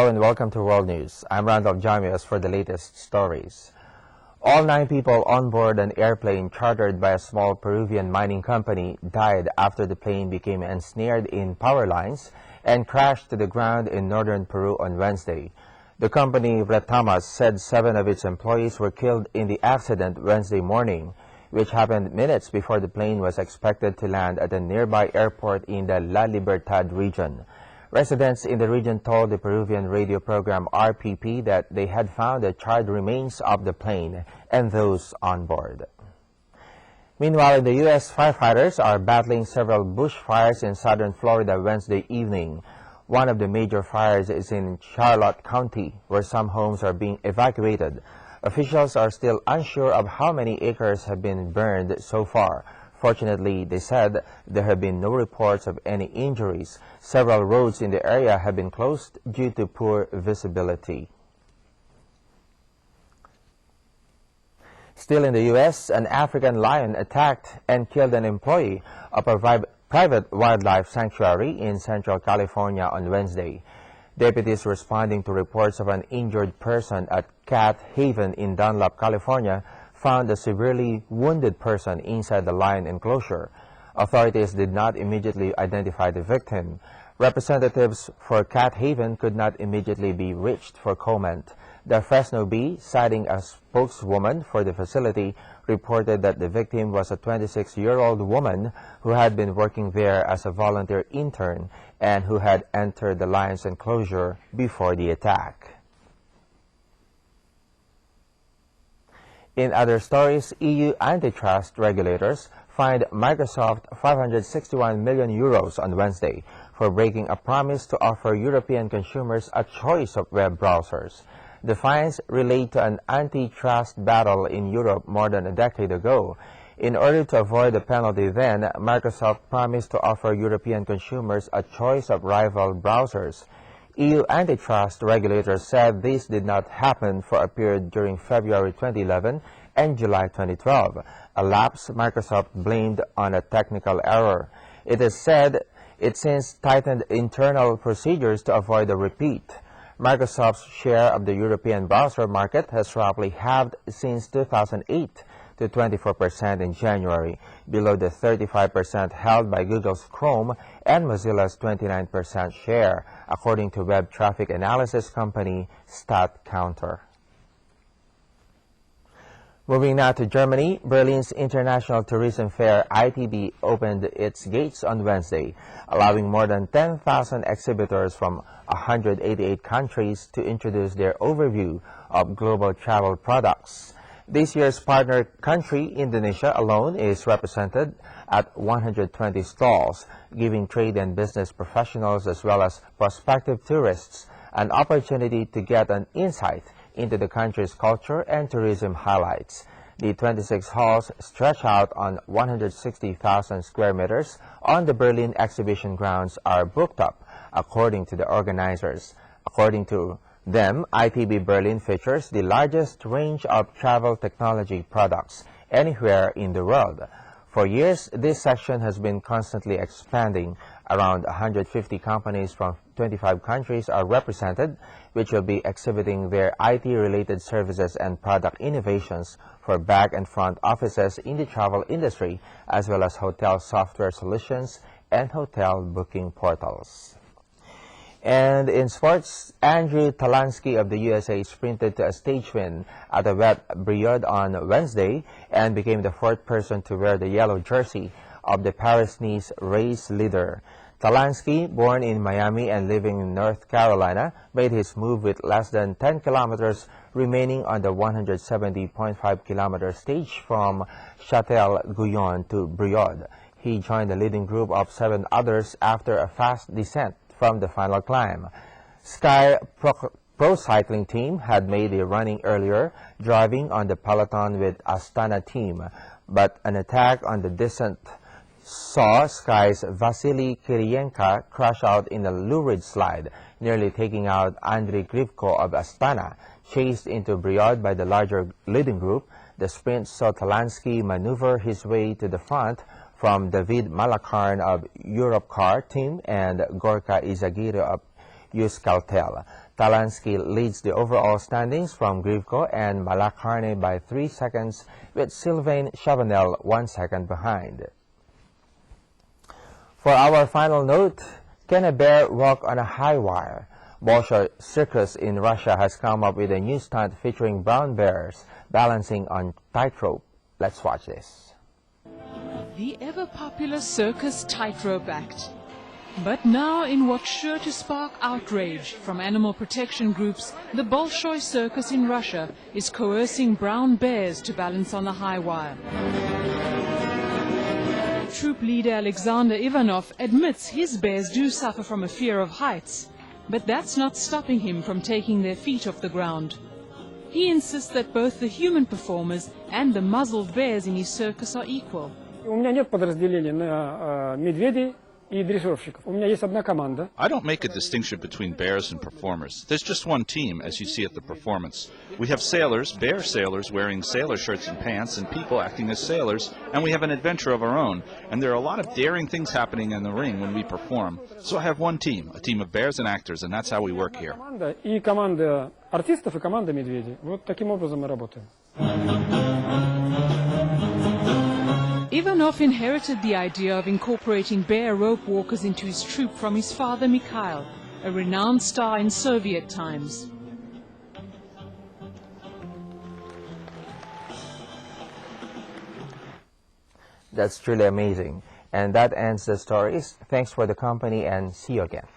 Hello and welcome to World News. I'm Randolf Jamias for the latest stories. All 9 people on board an airplane chartered by a small Peruvian mining company died after the plane became ensnared in power lines and crashed to the ground in northern Peru on Wednesday. The company Retamas said 7 of its employees were killed in the accident Wednesday morning, which happened minutes before the plane was expected to land at a nearby airport in the La Libertad region. Residents in the region told the Peruvian radio program RPP that they had found the charred remains of the plane and those on board. Meanwhile, in the U.S., firefighters are battling several bushfires in southern Florida Wednesday evening. One of the major fires is in Charlotte County, where some homes are being evacuated. Officials are still unsure of how many acres have been burned so far. Fortunately, they said there have been no reports of any injuries. Several roads in the area have been closed due to poor visibility. Still in the U.S., an African lion attacked and killed an employee of a private wildlife sanctuary in Central California on Wednesday. Deputies responding to reports of an injured person at Cat Haven in Dunlap, California, found a severely wounded person inside the lion enclosure. Authorities did not immediately identify the victim. Representatives for Cat Haven could not immediately be reached for comment. The Fresno Bee, citing a spokeswoman for the facility, reported that the victim was a 26-year-old woman who had been working there as a volunteer intern and who had entered the lion's enclosure before the attack. In other stories, EU antitrust regulators fined Microsoft €561 million on Wednesday for breaking a promise to offer European consumers a choice of web browsers. The fines relate to an antitrust battle in Europe more than a decade ago. In order to avoid the penalty then, Microsoft promised to offer European consumers a choice of rival browsers. EU antitrust regulators said this did not happen for a period during February 2011 and July 2012, a lapse Microsoft blamed on a technical error. It is said it since tightened internal procedures to avoid a repeat. Microsoft's share of the European browser market has roughly halved since 2008 to 24% in January, below the 35% held by Google's Chrome and Mozilla's 29% share, according to web traffic analysis company StatCounter. Moving now to Germany, Berlin's International Tourism Fair ITB opened its gates on Wednesday, allowing more than 10,000 exhibitors from 188 countries to introduce their overview of global travel products. This year's partner country, Indonesia, alone is represented at 120 stalls, giving trade and business professionals as well as prospective tourists an opportunity to get an insight into the country's culture and tourism highlights. The 26 halls stretch out on 160,000 square meters on the Berlin exhibition grounds are booked up, according to the organizers. According to them, ITB Berlin features the largest range of travel technology products anywhere in the world. For years, this section has been constantly expanding. Around 150 companies from 25 countries are represented, which will be exhibiting their IT-related services and product innovations for back and front offices in the travel industry, as well as hotel software solutions and hotel booking portals. And in sports, Andrew Talansky of the USA sprinted to a stage win at the Wet Briod on Wednesday and became the 4th person to wear the yellow jersey of the Paris-Nice race leader. Talansky, born in Miami and living in North Carolina, made his move with less than 10 kilometers remaining on the 170.5-kilometer stage from Châtel-Guyon to Briod. He joined the leading group of 7 others after a fast descent from the final climb. Sky Pro Cycling Team had made a running earlier, driving on the peloton with Astana team, but an attack on the descent saw Sky's Vasily Kirienka crash out in a lurid slide, nearly taking out Andriy Grivko of Astana. Chased into Briod by the larger leading group, the sprint saw Talansky maneuver his way to the front from David Malakarn of Europcar team and Gorka Izagirre of Euskaltel. Talansky leads the overall standings from Grivko and Malakarne by 3 seconds, with Sylvain Chavanel 1 second behind. For our final note, can a bear walk on a high wire? Bolshoi Circus in Russia has come up with a new stunt featuring brown bears balancing on tightrope. Let's watch this. The ever-popular circus tightrope act. But now, in what's sure to spark outrage from animal protection groups, the Bolshoi Circus in Russia is coercing brown bears to balance on the high wire. Troop leader Alexander Ivanov admits his bears do suffer from a fear of heights, but that's not stopping him from taking their feet off the ground. He insists that both the human performers and the muzzled bears in his circus are equal. У меня нет подразделения на медведей и дрессировщиков. У меня есть одна команда. I don't make a distinction between bears and performers. There's just one team, as you see at the performance. We have sailors, bear sailors, wearing sailor shirts and pants, and people acting as sailors, and we have an adventure of our own. And there are a lot of daring things happening in the ring when we perform. So I have one team, a team of bears and actors, and that's how we work here. И команда артистов, и команда медведей. Вот таким образом мы работаем. Ivanov inherited the idea of incorporating bear rope walkers into his troupe from his father Mikhail, a renowned star in Soviet times. That's truly amazing. And that ends the stories. Thanks for the company and see you again.